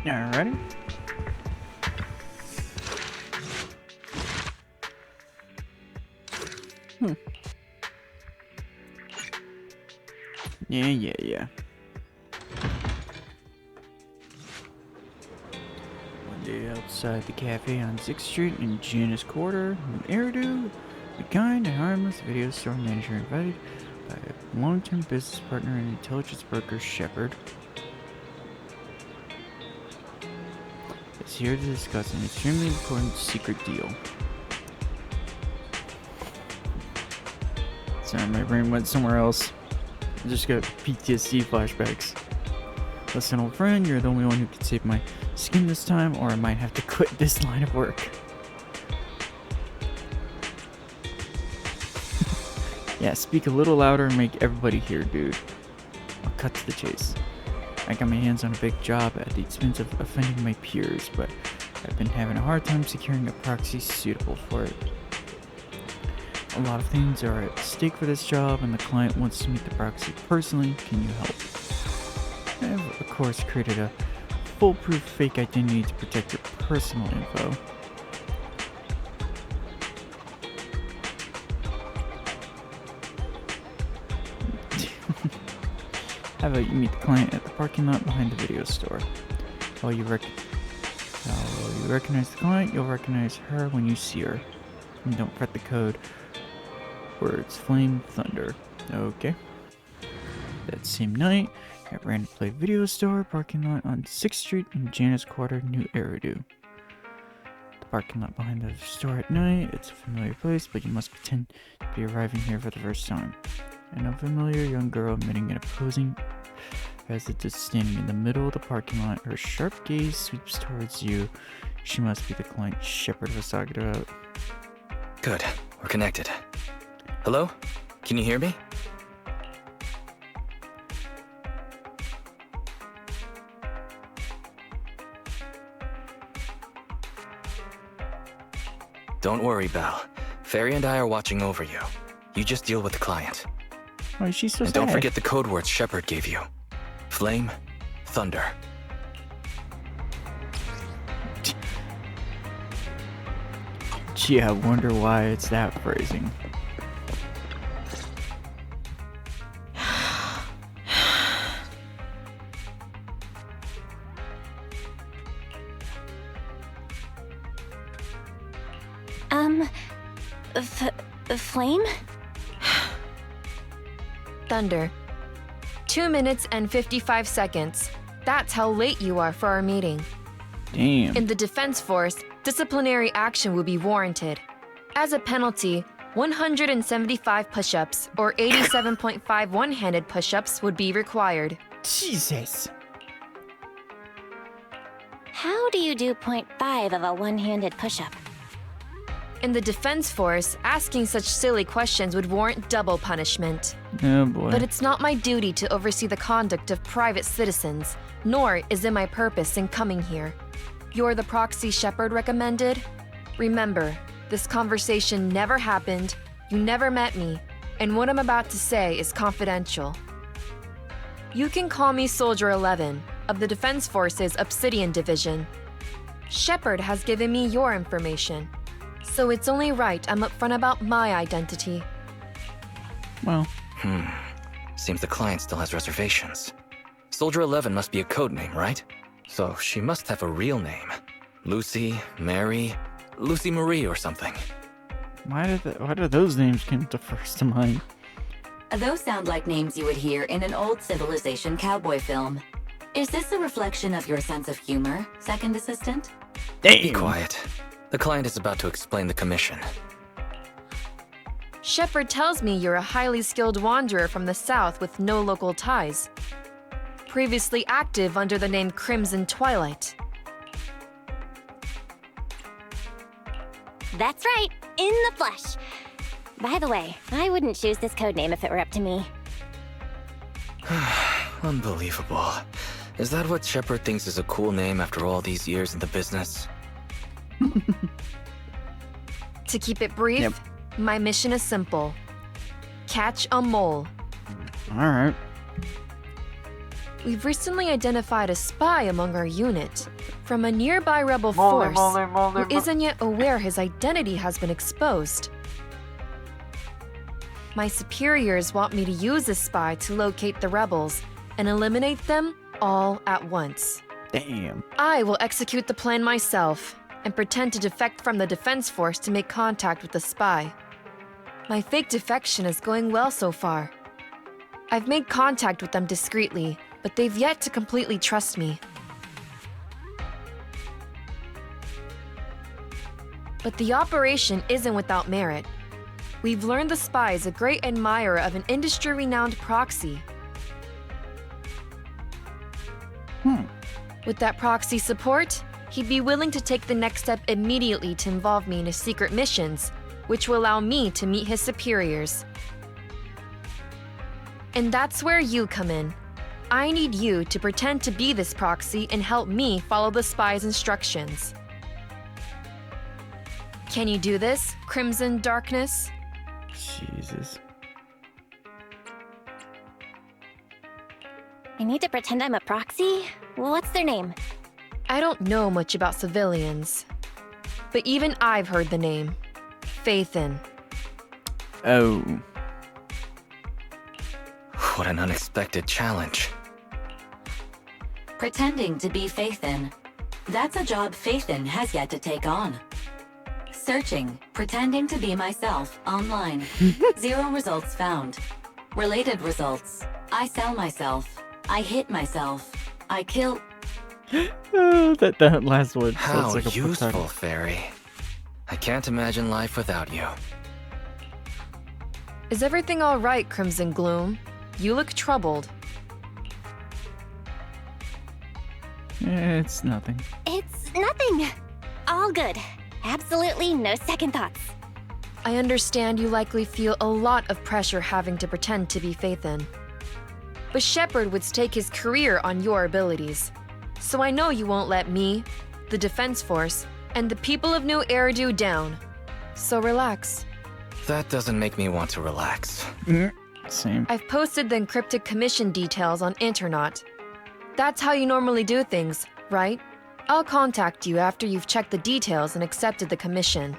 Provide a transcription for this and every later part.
Alrighty. Yeah. One day outside the cafe on 6th Street in Janus Quarter, an Eridu, a kind and harmless video store manager invited by a long-term business partner and intelligence broker, Shepard, is here to discuss an extremely important secret deal. Sorry, my brain went somewhere else. I just got PTSD flashbacks. Listen, old friend, you're the only one who can save my skin this time, or I might have to quit this line of work. Yeah, speak a little louder and make everybody hear, dude. I'll cut to the chase. I got my hands on a big job at the expense of offending my peers, but I've been having a hard time securing a proxy suitable for it. A lot of things are at stake for this job, and the client wants to meet the proxy personally. Can you help? I have, of course, created a foolproof fake identity to protect your personal info. How about you meet the client at the parking lot behind the video store? While you recognize the client, you'll recognize her when you see her. And don't fret the code. Words, flame, thunder. Okay. That same night, at Random Play Video Store parking lot on 6th Street in Janus Quarter, New Eridu. The parking lot behind the store at night, it's a familiar place, but you must pretend to be arriving here for the first time. An unfamiliar young girl emitting an opposing resident standing in the middle of the parking lot. Her sharp gaze sweeps towards you. She must be the client Shepard was talking about. Good, we're connected. Hello? Can you hear me? Don't worry, Belle. Fairy and I are watching over you. You just deal with the client. Why is she so sad? And don't forget the code words Shepard gave you. Flame, thunder. Gee, I wonder why it's that phrasing. Flame? Thunder. 2 minutes and 55 seconds. That's how late you are for our meeting. Damn. In the Defense Force, disciplinary action would be warranted. As a penalty, 175 push-ups or 87.5 one-handed push-ups would be required. Jesus. How do you do 0.5 of a one-handed push-up? In the Defense Force, asking such silly questions would warrant double punishment. Oh boy. But it's not my duty to oversee the conduct of private citizens, nor is it my purpose in coming here. You're the proxy Shepard recommended? Remember, this conversation never happened, you never met me, and what I'm about to say is confidential. You can call me Soldier 11, of the Defense Force's Obsidian Division. Shepard has given me your information, so it's only right I'm upfront about my identity. Well. Seems the client still has reservations. Soldier 11 must be a code name, right? So she must have a real name. Lucy, Mary, Lucy Marie or something. Why do those names come to first to mind? Those sound like names you would hear in an old civilization cowboy film. Is this a reflection of your sense of humor, second assistant? Be quiet. The client is about to explain the commission. Shepard tells me you're a highly skilled wanderer from the South with no local ties. Previously active under the name Crimson Twilight. That's right, in the flesh. By the way, I wouldn't choose this codename if it were up to me. Unbelievable. Is that what Shepard thinks is a cool name after all these years in the business? To keep it brief, my mission is simple. Catch a mole. Alright. We've recently identified a spy among our unit from a nearby rebel force who isn't yet aware his identity has been exposed. My superiors want me to use this spy to locate the rebels and eliminate them all at once. Damn. I will execute the plan myself and pretend to defect from the defense force to make contact with the spy. My fake defection is going well so far. I've made contact with them discreetly, but they've yet to completely trust me. But the operation isn't without merit. We've learned the spy is a great admirer of an industry-renowned proxy. With that proxy support, he'd be willing to take the next step immediately to involve me in his secret missions, which will allow me to meet his superiors. And that's where you come in. I need you to pretend to be this proxy and help me follow the spy's instructions. Can you do this, Crimson Darkness? Jesus. I need to pretend I'm a proxy? What's their name? I don't know much about civilians, but even I've heard the name. Faithin. Oh. What an unexpected challenge. Pretending to be Faithin. That's a job Faithin has yet to take on. Searching, pretending to be myself, online. 0 results found. Related results. I sell myself. I hit myself. I kill... Oh, that last one How sounds like a book useful, title. Fairy. I can't imagine life without you. Is everything all right, Crimson Gloom? You look troubled. It's nothing. It's nothing. All good. Absolutely no second thoughts. I understand you likely feel a lot of pressure having to pretend to be Faithin. But Shepard would stake his career on your abilities. So I know you won't let me, the Defense Force, and the people of New Eridu down. So relax. That doesn't make me want to relax. Same. I've posted the encrypted commission details on Internet. That's how you normally do things, right? I'll contact you after you've checked the details and accepted the commission.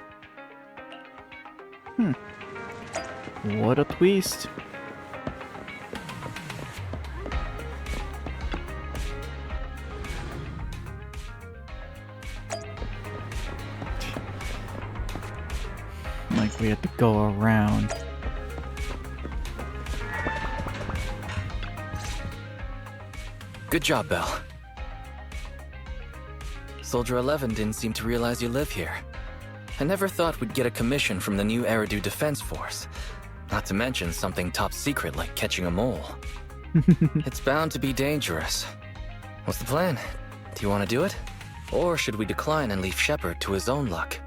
What a twist. Like we had to go around. Good job, Belle. Soldier 11 didn't seem to realize you live here. I never thought we'd get a commission from the new Eridu Defense Force. Not to mention something top secret like catching a mole. It's bound to be dangerous. What's the plan? Do you want to do it? Or should we decline and leave Shepard to his own luck?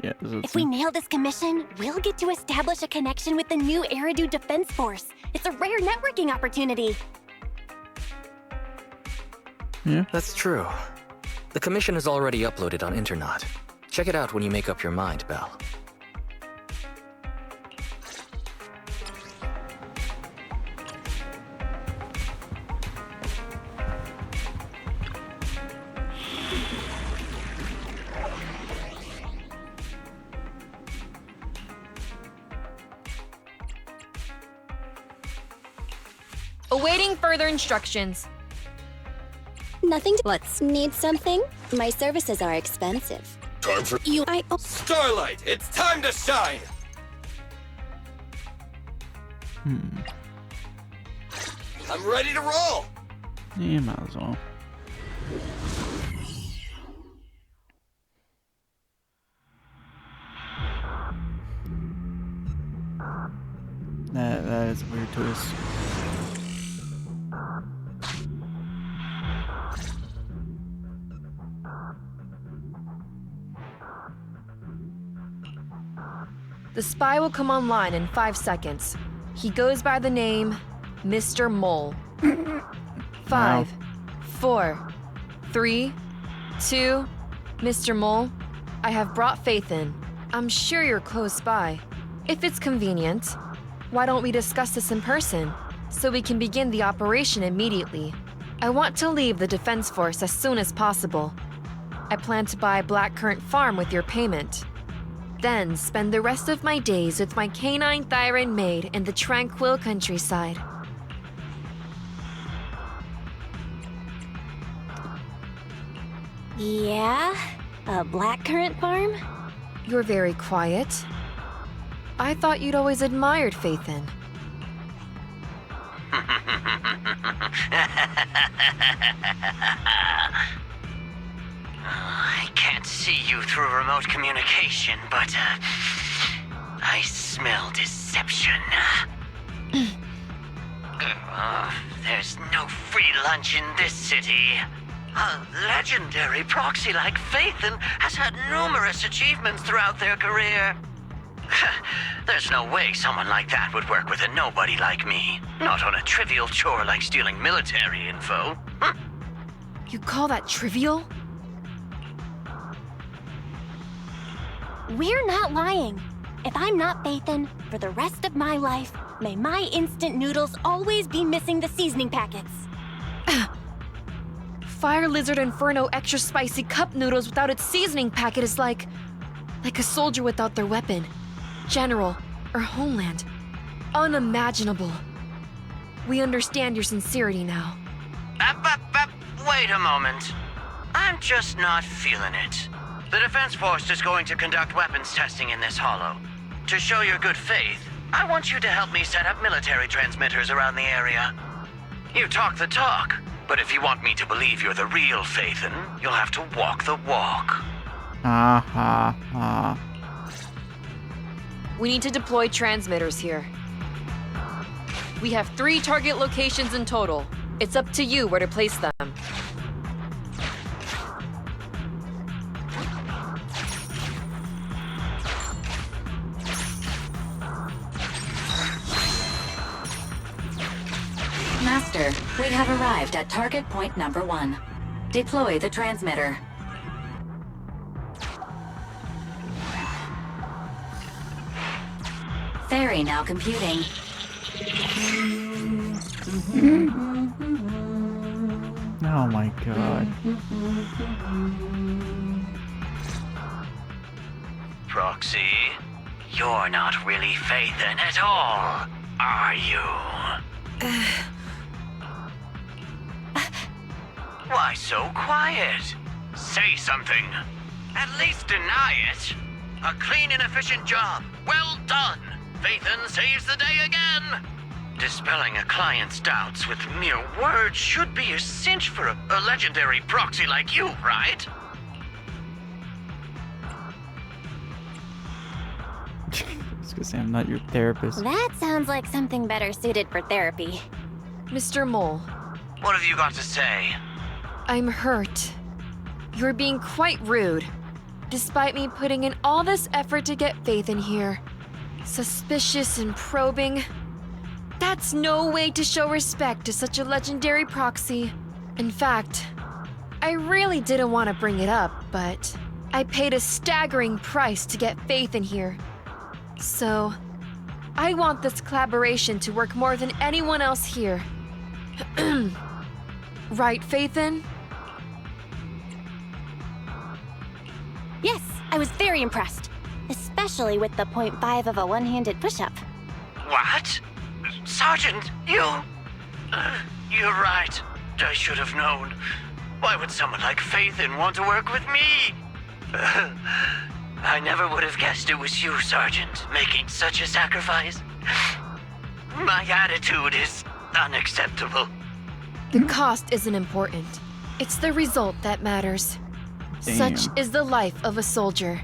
Yeah, If we nail this commission, we'll get to establish a connection with the new Eridu Defense Force. It's a rare networking opportunity. That's true. The commission is already uploaded on Internet. Check it out when you make up your mind, Belle. Awaiting further instructions. Nothing to let's need something? My services are expensive. Time for Starlight, it's time to shine! I'm ready to roll! Yeah, might as well. That is a weird twist. The spy will come online in 5 seconds. He goes by the name Mr. Mole. 5, 4, 3, 2, Mr. Mole, I have brought Faith in. I'm sure you're close by. If it's convenient, Why don't we discuss this in person, so we can begin the operation immediately? I want to leave the Defense Force as soon as possible. I plan to buy Blackcurrant Farm with your payment. Then spend the rest of my days with my canine Thyran maid in the tranquil countryside. Yeah? A blackcurrant farm? You're very quiet. I thought you'd always admired Phaethon. I can't see you through remote communication, but I smell deception. There's no free lunch in this city. A legendary proxy like Phaethon has had numerous achievements throughout their career. There's no way someone like that would work with a nobody like me. Not on a trivial chore like stealing military info. You call that trivial? We're not lying. If I'm not Phaethon, for the rest of my life, may my instant noodles always be missing the seasoning packets. Fire Lizard Inferno extra spicy cup noodles without its seasoning packet is like a soldier without their weapon, general, or homeland. Unimaginable. We understand your sincerity now. Wait a moment. I'm just not feeling it. The Defense Force is going to conduct weapons testing in this hollow. To show your good faith, I want you to help me set up military transmitters around the area. You talk the talk, but if you want me to believe you're the real Phaethon, you'll have to walk the walk. We need to deploy transmitters here. We have 3 target locations in total. It's up to you where to place them. Master, we have arrived at target point number 1. Deploy the transmitter. Ferry now computing. Oh my god. Proxy, you're not really Phaethon at all, are you? Why so quiet? Say something. At least deny it. A clean and efficient job. Well done. Phaethon saves the day again. Dispelling a client's doubts with mere words should be a cinch for a legendary proxy like you, right? I was gonna say I'm not your therapist. That sounds like something better suited for therapy. Mr. Mole, What have you got to say? I'm hurt. You're being quite rude. Despite me putting in all this effort to get Phaethon here. Suspicious and probing. That's no way to show respect to such a legendary proxy. In fact, I really didn't want to bring it up, but I paid a staggering price to get Phaethon here. So, I want this collaboration to work more than anyone else here. Right, Phaethon? Yes, I was very impressed. Especially with the 0.5 of a one-handed push-up. What? Sergeant, you... you're right. I should have known. Why would someone like Phaethon want to work with me? I never would have guessed it was you, Sergeant, making such a sacrifice. My attitude is unacceptable. The cost isn't important. It's the result that matters. Damn. Such is the life of a soldier.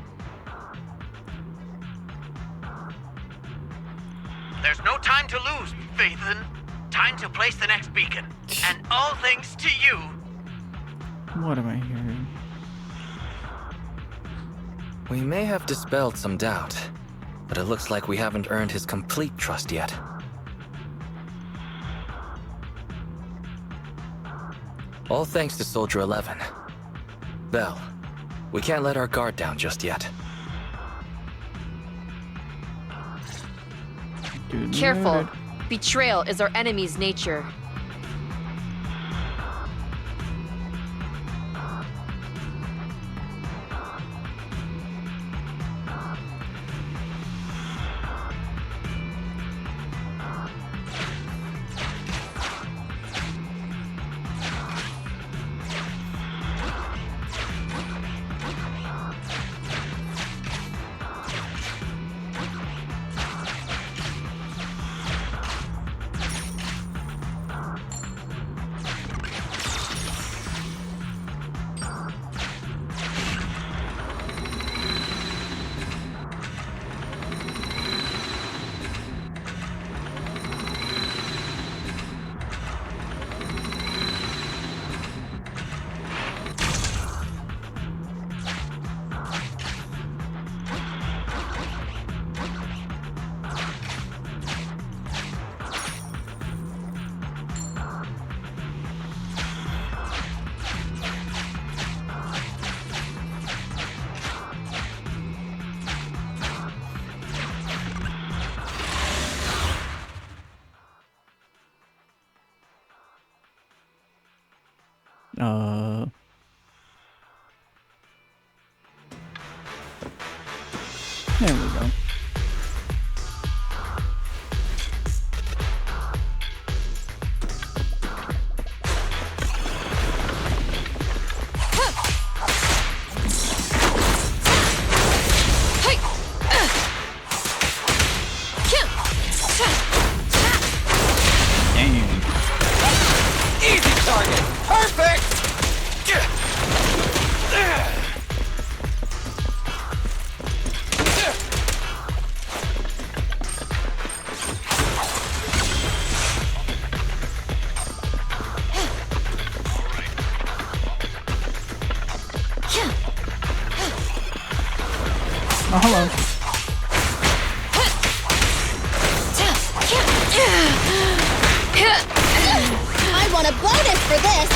There's no time to lose, Phaethon. Time to place the next beacon. And all thanks to you. What am I hearing? We may have dispelled some doubt, but it looks like we haven't earned his complete trust yet. All thanks to Soldier 11. Belle, we can't let our guard down just yet. Dude, Careful. noted. Betrayal is our enemy's nature. There we go. Damn. Easy target! Perfect! Oh, hello. I want a bonus for this!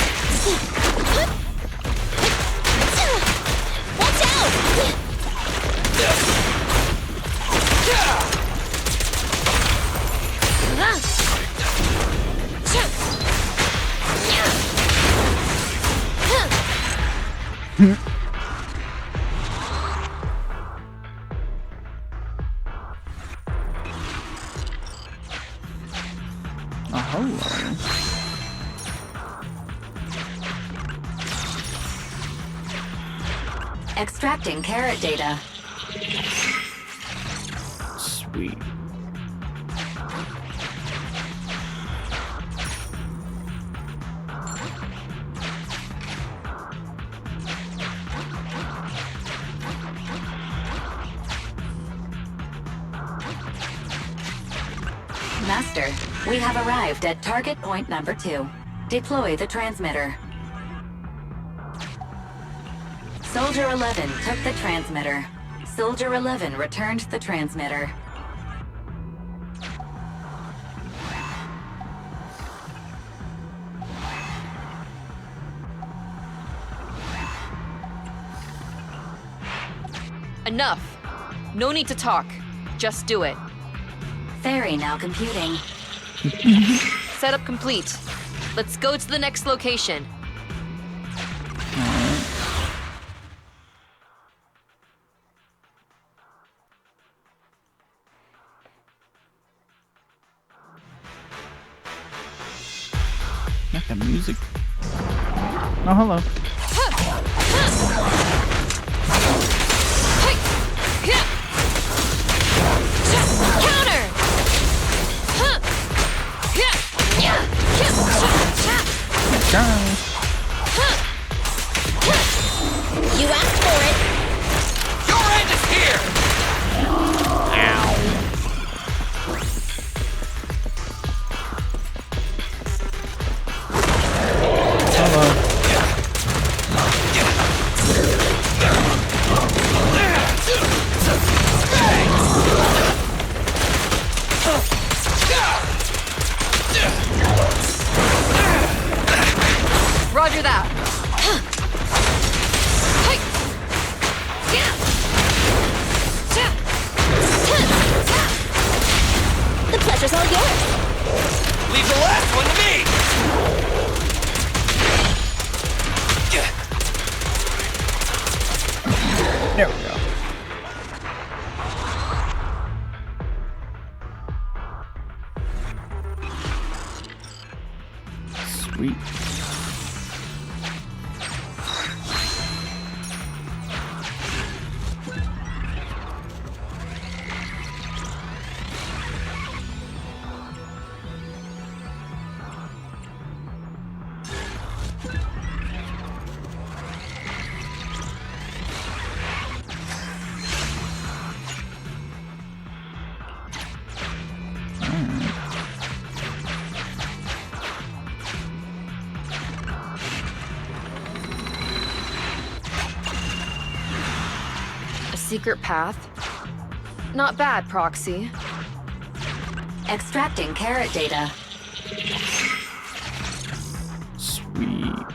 Watch out! Oh, hello. Extracting carrot data. Sweet. Master, we have arrived at target point number 2. Deploy the transmitter. Soldier 11 took the transmitter. Soldier 11 returned the transmitter. Enough. No need to talk. Just do it. Ferry now computing. Setup complete. Let's go to the next location. Not the music. Oh, hello. Counter! Guys. You asked for it! Your end is here! Hello. Roger that. The Sweet. A secret path? Not bad, Proxy. Extracting carrot data. Sweet.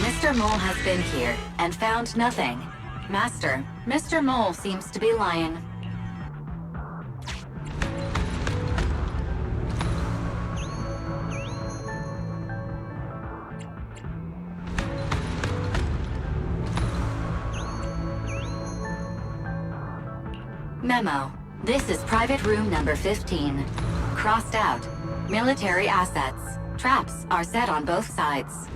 Mr. Mole has been here and found nothing. Master, Mr. Mole seems to be lying. Memo. This is private room number 15. Crossed out. Military assets. Traps are set on both sides.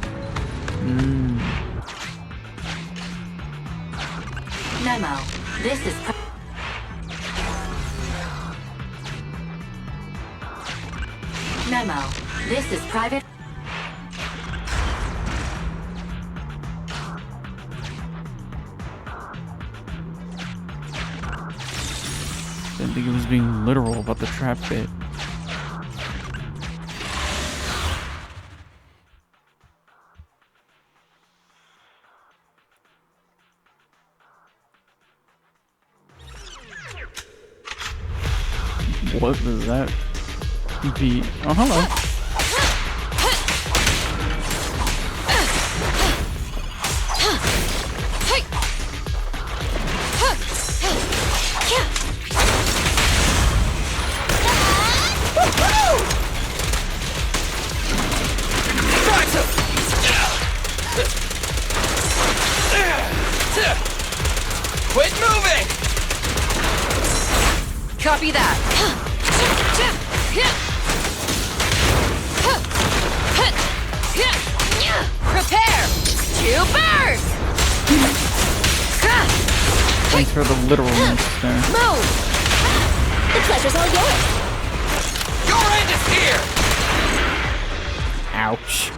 Memo. This is Memo. This is private. Didn't think it was being literal about the trap bit. What was that beat? Oh, hello. Quit moving! Copy that. Prepare to burn! Thanks for the literalness there. Move! The pleasure's all yours. Your end is here! Ouch.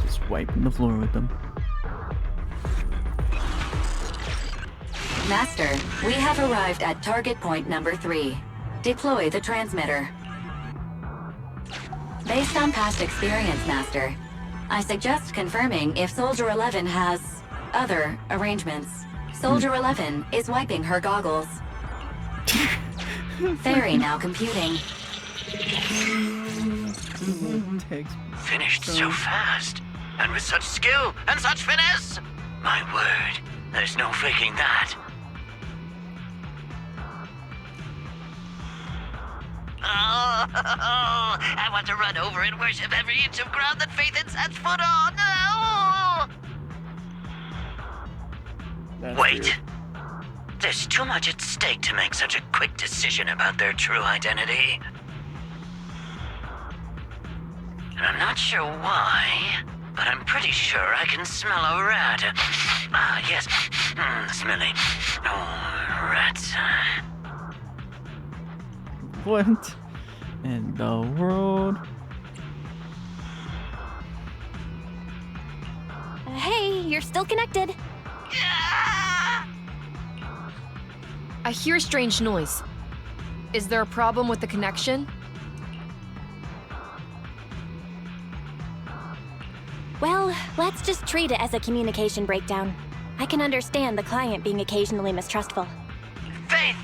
Just wiping the floor with them. Master, we have arrived at target point number 3. Deploy the transmitter. Based on past experience, Master, I suggest confirming if Soldier 11 has other arrangements. Soldier 11 is wiping her goggles. Fairy now computing. Finished so fast, and with such skill and such finesse. My word, there's no faking that. Oh, I want to run over and worship every inch of ground that Faithin sets foot on. Oh. Wait. Weird. There's too much at stake to make such a quick decision about their true identity. And I'm not sure why, but I'm pretty sure I can smell a rat. Ah, yes. Smelly. Oh, rats. What in the world? Hey, you're still connected. I hear strange noise. Is there a problem with the connection? Well, let's just treat it as a communication breakdown. I can understand the client being occasionally mistrustful. Faith,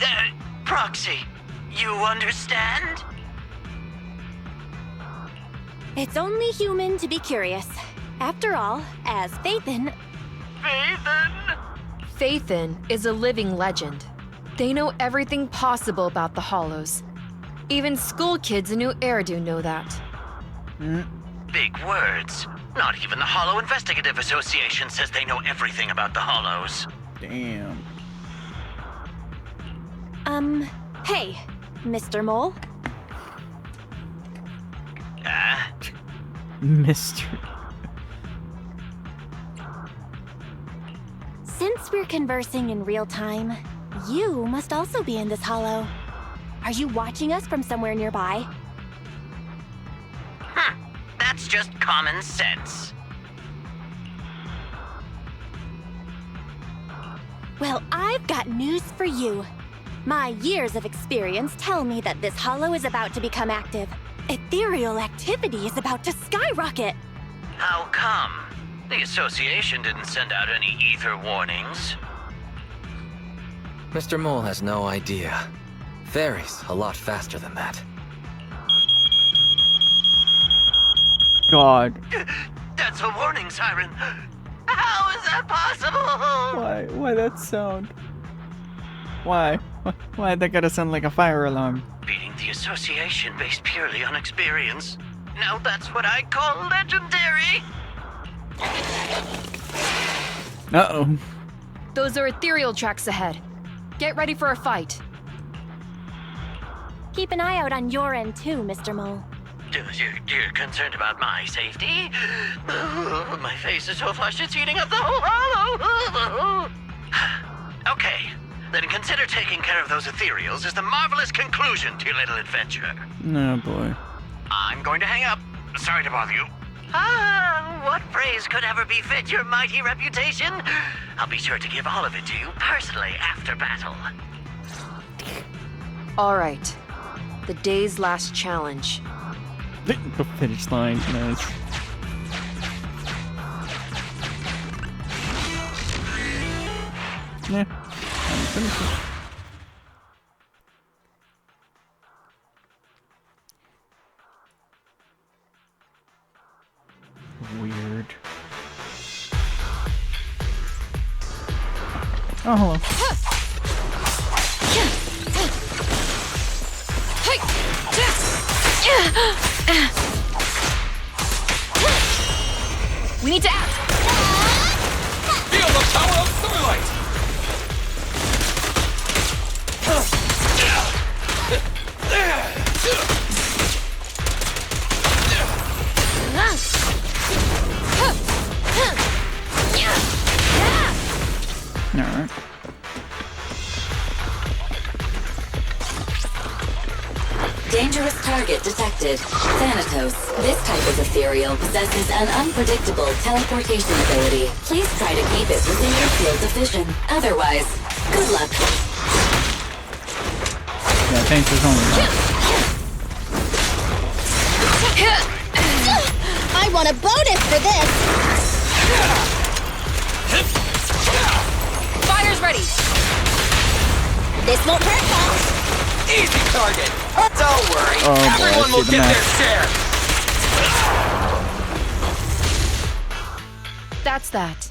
Proxy, you understand? It's only human to be curious. After all, as Faithin... Faithin? Faithin is a living legend. They know everything possible about the Hollows. Even school kids in New Eridu know that. Big words. Not even the Hollow Investigative Association says they know everything about the Hollows. Damn. Hey, Mr. Mole. Mr. Since we're conversing in real time, you must also be in this hollow. Are you watching us from somewhere nearby? That's just common sense. Well, I've got news for you. My years of experience tell me that this hollow is about to become active. Ethereal activity is about to skyrocket. How come? The association didn't send out any ether warnings. Mr. Mole has no idea. Varies a lot faster than that. God. That's a warning siren. How is that possible? Why that sound? Why? Why that gotta sound like a fire alarm? Beating the association based purely on experience. Now that's what I call legendary. Uh-oh. Those are ethereal tracks ahead. Get ready for a fight. Keep an eye out on your end too, Mr. Mole. You're concerned about my safety? My face is so flushed it's heating up the whole hollow. Okay, then consider taking care of those ethereals as the marvelous conclusion to your little adventure. Oh boy. I'm going to hang up. Sorry to bother you. What praise could ever befit your mighty reputation? I'll be sure to give all of it to you personally after battle. All right. The day's last challenge. The finish line. Nice. Yeah. I'm finished it. Weird. Oh, hello. We need to act. Feel the power of Starlight! Alright. Dangerous target detected. Thanatos. This type of ethereal possesses an unpredictable teleportation ability. Please try to keep it within your field of vision. Otherwise, good luck. Yeah, thanks for telling me that. I want a bonus for this! Fire's ready. This won't hurt much! Easy target! Don't worry, Oh, boy, I everyone see will the get map. their share! That's that.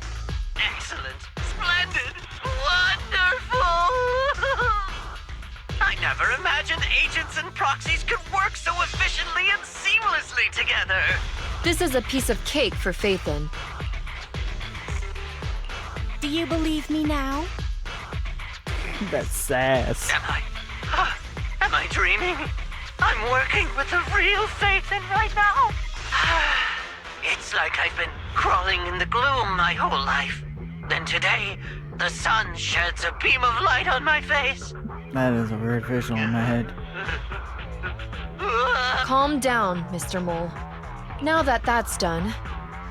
Excellent. Splendid. Wonderful. I never imagined agents and proxies could work so efficiently and seamlessly together. This is a piece of cake for Faithin. Do you believe me now? That sass. Am I dreaming? I'm working with a real Faithin right now. It's like I've been crawling in the gloom my whole life. Then today, the sun sheds a beam of light on my face. That is a weird visual in my head. Calm down, Mr. Mole. Now that that's done,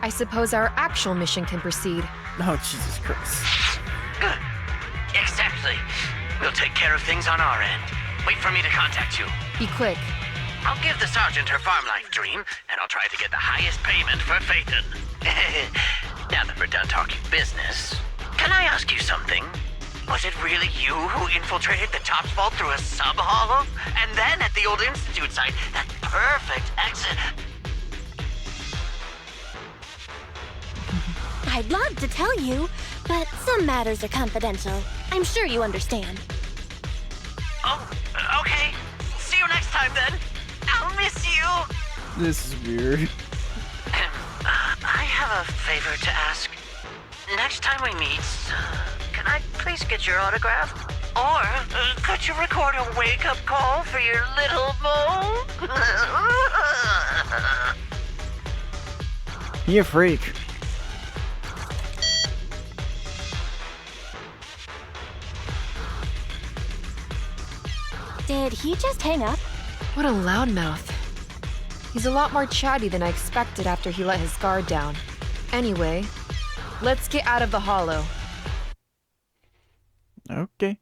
I suppose our actual mission can proceed. Oh, Jesus Christ. Exactly. We'll take care of things on our end. Wait for me to contact you. Be quick. I'll give the sergeant her farm life dream, and I'll try to get the highest payment for Phaeton. Now that we're done talking business, can I ask you something? Was it really you who infiltrated the Top's vault through a sub-hollow? And then at the old Institute site, that perfect exit... I'd love to tell you, but some matters are confidential. I'm sure you understand. Oh, okay. See you next time then. I'll miss you. This is weird. I have a favor to ask. Next time we meet, can I please get your autograph? Or could you record a wake-up call for your little mole? You freak. Did he just hang up? What a loudmouth. He's a lot more chatty than I expected after he let his guard down. Anyway, let's get out of the hollow. Okay.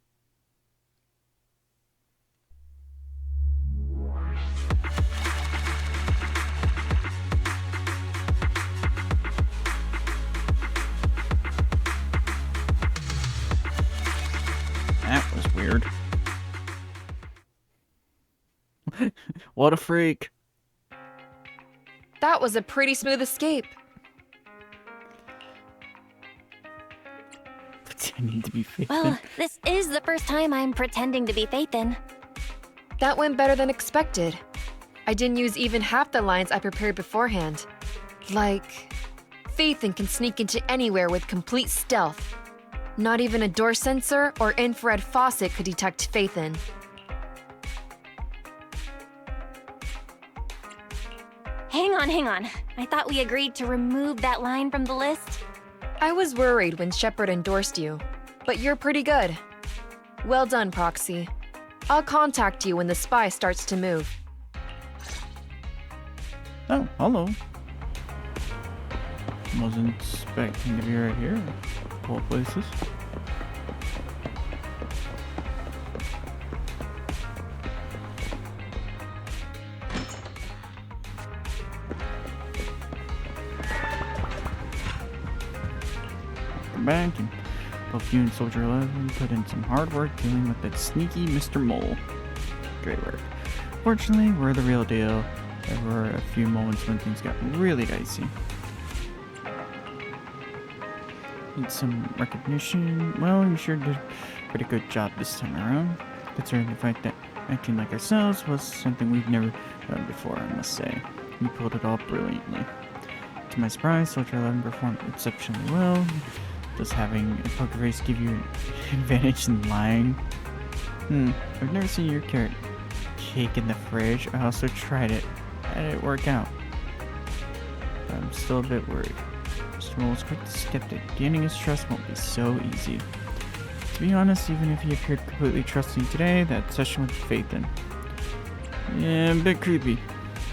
That was weird. What a freak. That was a pretty smooth escape. Pretending to be Phaethon. Well, this is the first time I'm pretending to be Phaethon. That went better than expected. I didn't use even half the lines I prepared beforehand. Like, Phaethon can sneak into anywhere with complete stealth. Not even a door sensor or infrared faucet could detect Phaethon. Hang on. I thought we agreed to remove that line from the list. I was worried when Shepard endorsed you, but you're pretty good. Well done, Proxy. I'll contact you when the spy starts to move. Oh, hello. Wasn't expecting to be right here. Of all places. Back, and both you and Soldier 11 put in some hard work dealing with that sneaky Mr. Mole. Great work. Fortunately, we're the real deal. There were a few moments when things got really dicey. Need some recognition? Well, you sure did a pretty good job this time around, considering the fact that acting like ourselves was something we've never done before, I must say. You pulled it off brilliantly. To my surprise, Soldier 11 performed exceptionally well. Does having a poker face give you an advantage in lying? I've never seen your carrot cake in the fridge. I also tried it. How did it work out? I'm still a bit worried. Mr. Mole is quite the skeptic. Gaining his trust won't be so easy. To be honest, even if he appeared completely trusting today, that session with Phaethon. Yeah, a bit creepy.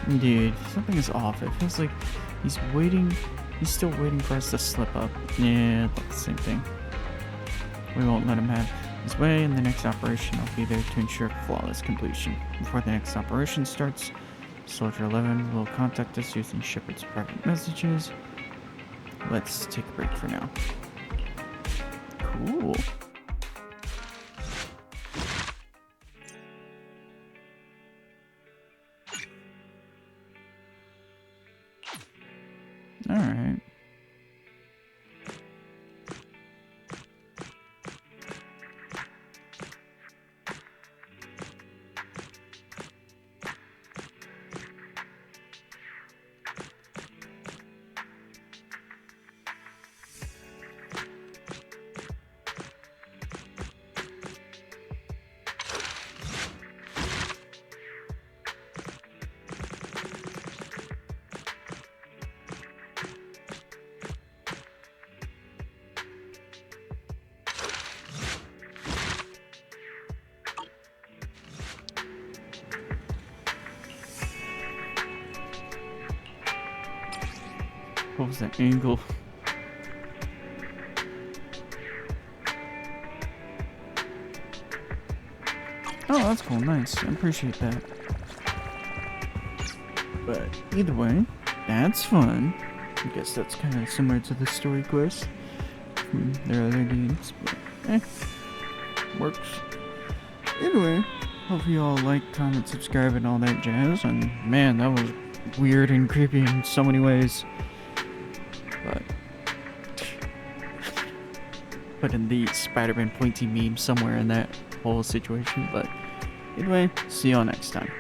Indeed, something is off. It feels like he's waiting. He's still waiting for us to slip up. Yeah, that's the same thing. We won't let him have his way. In the next operation, I'll be there to ensure flawless completion. Before the next operation starts, Soldier 11 will contact us using Shepard's private messages. Let's take a break for now. Cool. Alright. What was that angle? Oh, that's cool. Nice. I appreciate that. But either way, that's fun. I guess that's kind of similar to the story quest from their other games, but works. Either way, hope you all like, comment, subscribe, and all that jazz. And man, that was weird and creepy in so many ways. But put in the Spider-Man pointy meme somewhere in that whole situation. But anyway, see y'all next time.